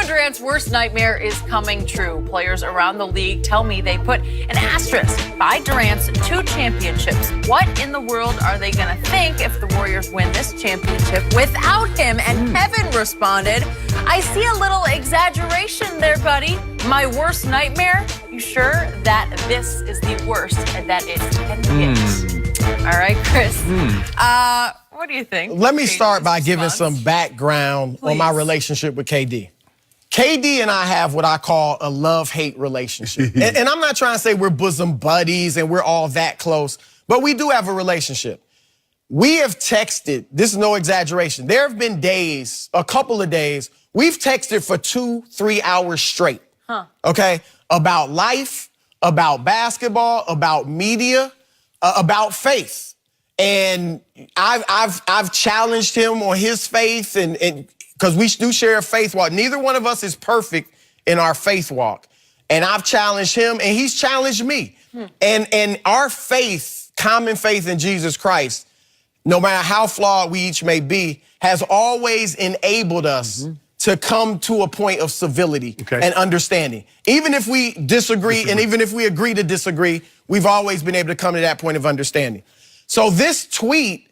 Kevin Durant's worst nightmare is coming true. Players around the league tell me they put an asterisk by Durant's 2 championships. What in the world are they going to think if the Warriors win this championship without him? And Kevin responded, I see a little exaggeration there, buddy. My worst nightmare? You sure that this is the worst that it can get? All right, Chris. What do you think? Let me start by giving some background on my relationship with KD. KD and I have what I call a love-hate relationship. and I'm not trying to say we're bosom buddies and we're all that close, but we do have a relationship. We have texted, this is no exaggeration, there have been days, a couple of days, we've texted for 2-3 hours straight, okay? About life, about basketball, about media, about faith. And I've challenged him on his faith, and because we do share a faith walk. Neither one of us is perfect in our faith walk. And I've challenged him, and he's challenged me. And our faith, common faith in Jesus Christ, no matter how flawed we each may be, has always enabled us to come to a point of civility and understanding. Even if we disagree, and even if we agree to disagree, we've always been able to come to that point of understanding. So this tweet,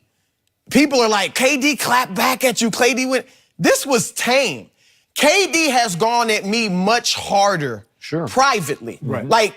people are like, KD clapped back at you, KD went. This was tame. KD has gone at me much harder privately. Like,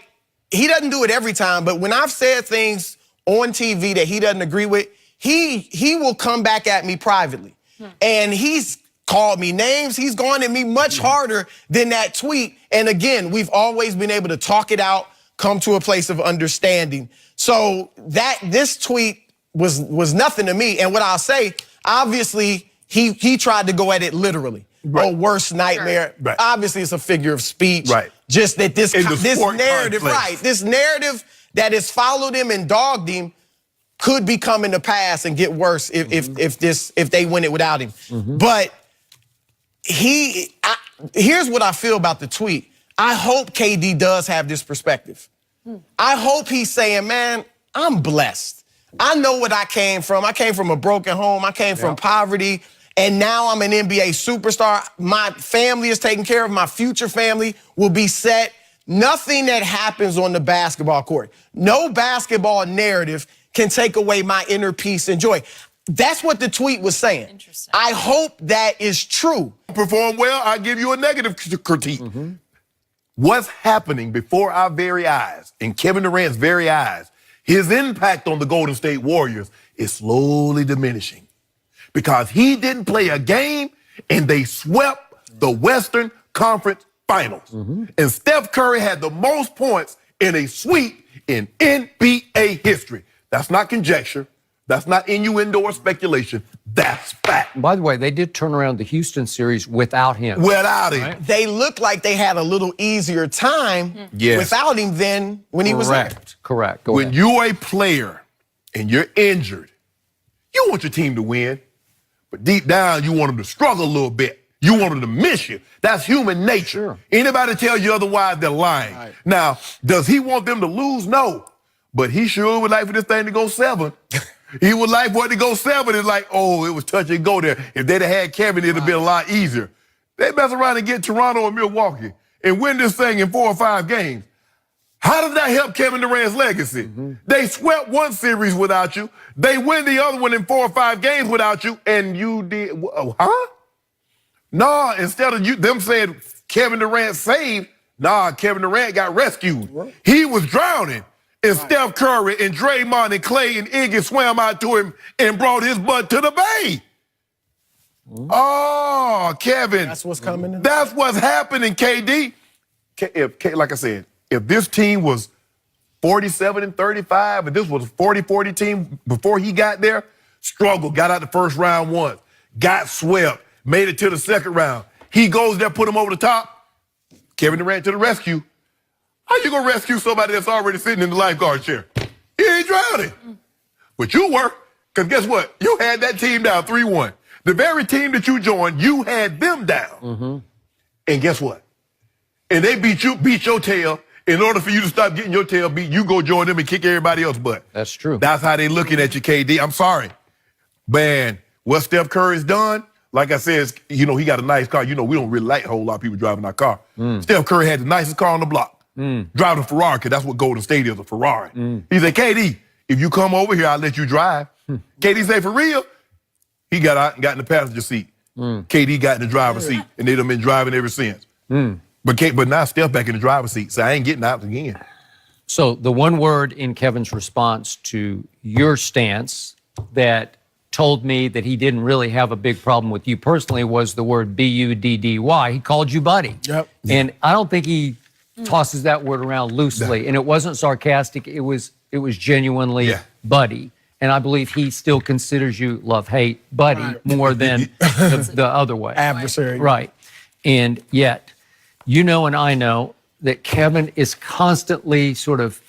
he doesn't do it every time, but when I've said things on TV that he doesn't agree with, he will come back at me privately. And he's called me names. He's gone at me much harder than that tweet. And again, we've always been able to talk it out, come to a place of understanding. So this tweet was nothing to me. And what I'll say, obviously, he tried to go at it literally. Oh, worst nightmare. Obviously, it's a figure of speech. Just that this narrative, this narrative that has followed him and dogged him could be coming to pass and get worse if they win it without him. But here's what I feel about the tweet. I hope KD does have this perspective. I hope he's saying, man, I'm blessed. I know what I came from. I came from a broken home. I came from poverty. And now I'm an NBA superstar. My family is taken care of. My future family will be set. Nothing that happens on the basketball court, no basketball narrative can take away my inner peace and joy. That's what the tweet was saying. Interesting. I hope that is true. Perform well, I give you a negative critique. What's happening before our very eyes, in Kevin Durant's very eyes, his impact on the Golden State Warriors is slowly diminishing because he didn't play a game and they swept the Western Conference Finals. And Steph Curry had the most points in a sweep in NBA history. That's not conjecture. That's not innuendo or speculation. That's fact. By the way, they did turn around the Houston series without him. Without him. They looked like they had a little easier time without him than when he was there. Correct. When you're a player and you're injured, you want your team to win, but deep down you want them to struggle a little bit. You want them to miss you. That's human nature. Anybody tell you otherwise, they're lying. Now, does he want them to lose? No. But he sure would like for this thing to go 7. He would like for it to go 7. It's like, oh, it was touch and go there. If they'd have had Kevin, it'd have been a lot easier. They mess around and get Toronto and Milwaukee and win this thing in 4 or 5 games. How does that help Kevin Durant's legacy? They swept one series without you. They win the other one in 4 or 5 games without you, and you did, Nah, instead of them saying Kevin Durant saved, nah, Kevin Durant got rescued. He was drowning. And Steph Curry and Draymond and Clay and Iggy swam out to him and brought his butt to the bay. Oh, Kevin. That's what's coming. That's what's happening, KD. Like I said, if this team was 47-35, and this was a 40-40 team before he got there, struggled, got out the first round once, got swept, made it to the second round. He goes there, put him over the top. Kevin Durant to the rescue. How you gonna rescue somebody that's already sitting in the lifeguard chair? He ain't drowning. But you were, because guess what? You had that team down 3-1. The very team that you joined, you had them down. And guess what? And they beat your tail. In order for you to stop getting your tail beat, you go join them and kick everybody else's butt. That's true. That's how they looking at you, KD. I'm sorry. Man, what Steph Curry's done, like I said, he got a nice car. We don't really like a whole lot of people driving our car. Steph Curry had the nicest car on the block. Driving a Ferrari, because that's what Golden State is, a Ferrari. He said, KD, if you come over here, I'll let you drive. KD said, for real? He got out and got in the passenger seat. KD got in the driver's seat, and they done been driving ever since. But now Steph back in the driver's seat, so I ain't getting out again. So the one word in Kevin's response to your stance that told me that he didn't really have a big problem with you personally was the word B-U-D-D-Y. He called you buddy. Yep. And I don't think he tosses that word around loosely. And it wasn't sarcastic. It was genuinely buddy. And I believe he still considers you love-hate buddy more than the other way. Adversary. Right. And yet, and I know that Kevin is constantly sort of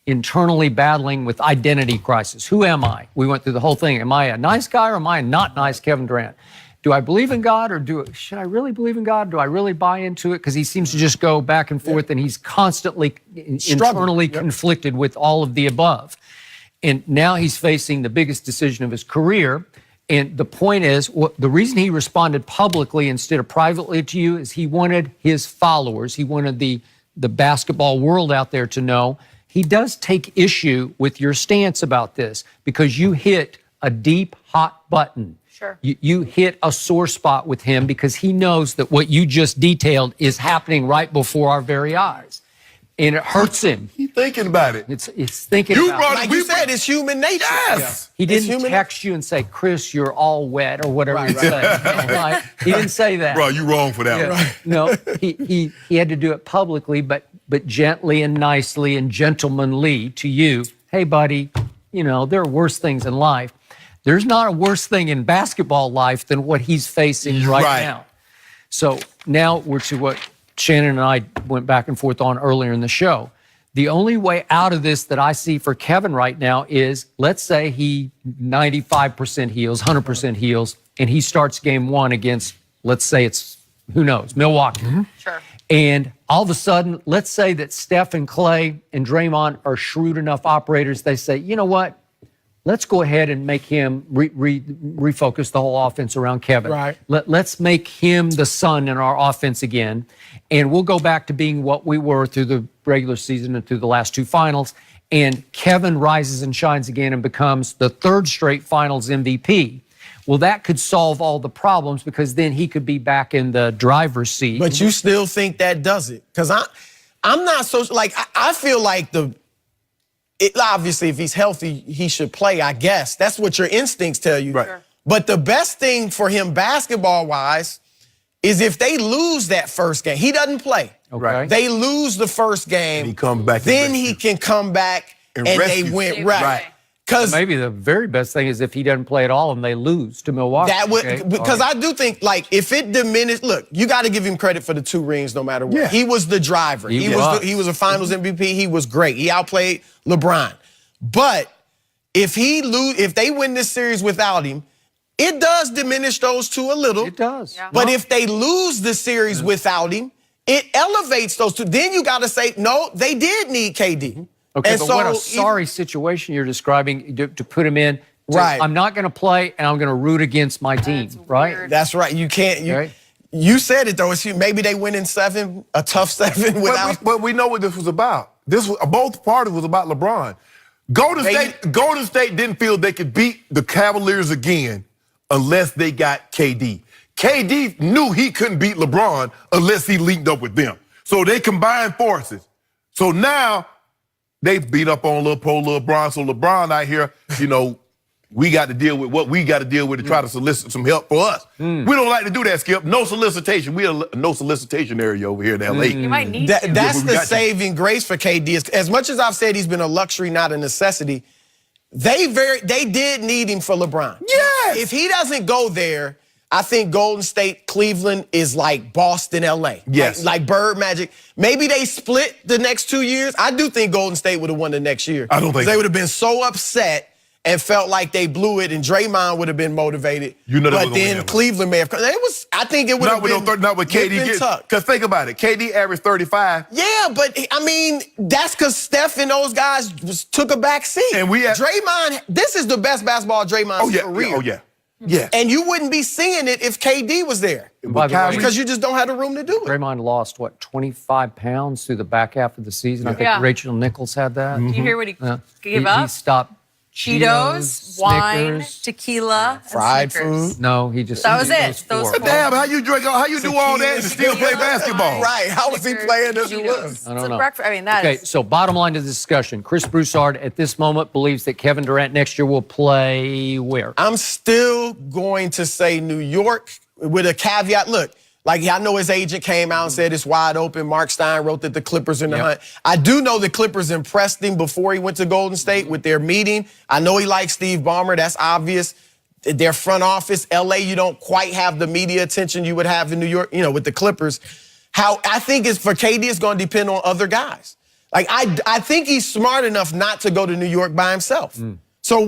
internally battling with identity crisis. Who am I? We went through the whole thing. Am I a nice guy or am I a not nice Kevin Durant? Do I believe in God or should I really believe in God? Do I really buy into it? Because he seems to just go back and forth and he's constantly internally conflicted with all of the above. And now he's facing the biggest decision of his career. And the point is, the reason he responded publicly instead of privately to you is he wanted his followers, he wanted the basketball world out there to know he does take issue with your stance about this because you hit a deep, hot button. Sure. You hit a sore spot with him because he knows that what you just detailed is happening right before our very eyes. And it hurts him. He's thinking about it. It's thinking about it. Like you said, it's human nature. Yes. He didn't text you and say, Chris, you're all wet or whatever he said. Right? He didn't say that. Bro, you wrong for that one. Right. No, he had to do it publicly, but gently and nicely and gentlemanly to you. Hey, buddy, there are worse things in life. There's not a worse thing in basketball life than what he's facing right now. So now we're to what Shannon and I went back and forth on earlier in the show. The only way out of this that I see for Kevin right now is, let's say he 95% heals, 100% heals, and he starts game one against, let's say it's, who knows, Milwaukee. Sure. And all of a sudden, let's say that Steph and Clay and Draymond are shrewd enough operators. They say, you know what? Let's go ahead and make him refocus the whole offense around Kevin. Right. Let's make him the sun in our offense again. And we'll go back to being what we were through the regular season and through the last two finals. And Kevin rises and shines again and becomes the third straight finals MVP. Well, that could solve all the problems because then he could be back in the driver's seat. But you still think that does it? Because I'm not so, I feel like obviously, if he's healthy, he should play, I guess. That's what your instincts tell you. Right. Sure. But the best thing for him basketball-wise is if they lose that first game, he doesn't play. Okay. They lose the first game. And he comes back. Then he can come back and they win. Right. Because maybe the very best thing is if he doesn't play at all and they lose to Milwaukee. that would, because I do think, if it diminished, look, you got to give him credit for the 2 rings no matter what. Yeah. He was the driver. He was a finals MVP. He was great. He outplayed LeBron. But if they win this series without him, it does diminish those two a little. It does. Yeah. But if they lose the series without him, it elevates those two. Then you got to say, no, they did need KD. Okay, and but so what a sorry situation you're describing to put him in. Right. I'm not going to play, and I'm going to root against my team, right? weird. That's right. You can't. Right. You said it, though. Maybe they win in 7, a tough 7 without. But we know what this was about. Both parties was about LeBron. Golden State didn't feel they could beat the Cavaliers again unless they got KD. KD knew he couldn't beat LeBron unless he linked up with them. So they combined forces. So now they beat up on LeBron. So LeBron out here, we got to deal with what we got to deal with to try to solicit some help for us. We don't like to do that, Skip. No solicitation. We are no solicitation area over here in LA. You might need to. That's we the got saving grace for KD. As much as I've said he's been a luxury, not a necessity, they did need him for LeBron. Yes. If he doesn't go there, I think Golden State, Cleveland is like Boston, LA. Yes. Like Bird Magic. Maybe they split the next 2 years. I do think Golden State would have won the next year. I don't think they so. would have been so upset and felt like they blew it, and Draymond would have been motivated. You know that but was gonna then happen. Cleveland may have. I think it would have been. Not with KD. Because think about it. KD averaged 35. Yeah, but I mean, that's because Steph and those guys took a back seat. And Draymond, this is the best basketball of Draymond's career. Oh, yeah. Yes. And you wouldn't be seeing it if KD was there. By the way, Because you just don't have the room to do it. Draymond lost, 25 pounds through the back half of the season? I think Yeah. Rachel Nichols had that. Do you hear what he gave He up? stopped Cheetos, wine, Snickers. tequila, and Fried Snickers. food. No, he just. That was he it. goes Those for it. four. Damn, how you do all that and still play basketball? Right. How was he Snickers, playing as he Cheetos. was? I don't It's a know. breakfast. I mean, that Okay, is. so bottom line to the discussion, Chris Broussard at this moment believes that Kevin Durant next year will play where? I'm still going to say New York with a caveat. Look, like I know his agent came out and said it's wide open. Mark Stein wrote that the Clippers in the hunt. I do know the Clippers impressed him before he went to Golden State with their meeting. I know he likes Steve Ballmer. That's obvious. Their front office, LA, you don't quite have the media attention you would have in New York, with the Clippers. How I think is for KD, it's going to depend on other guys. Like I think he's smart enough not to go to New York by himself. So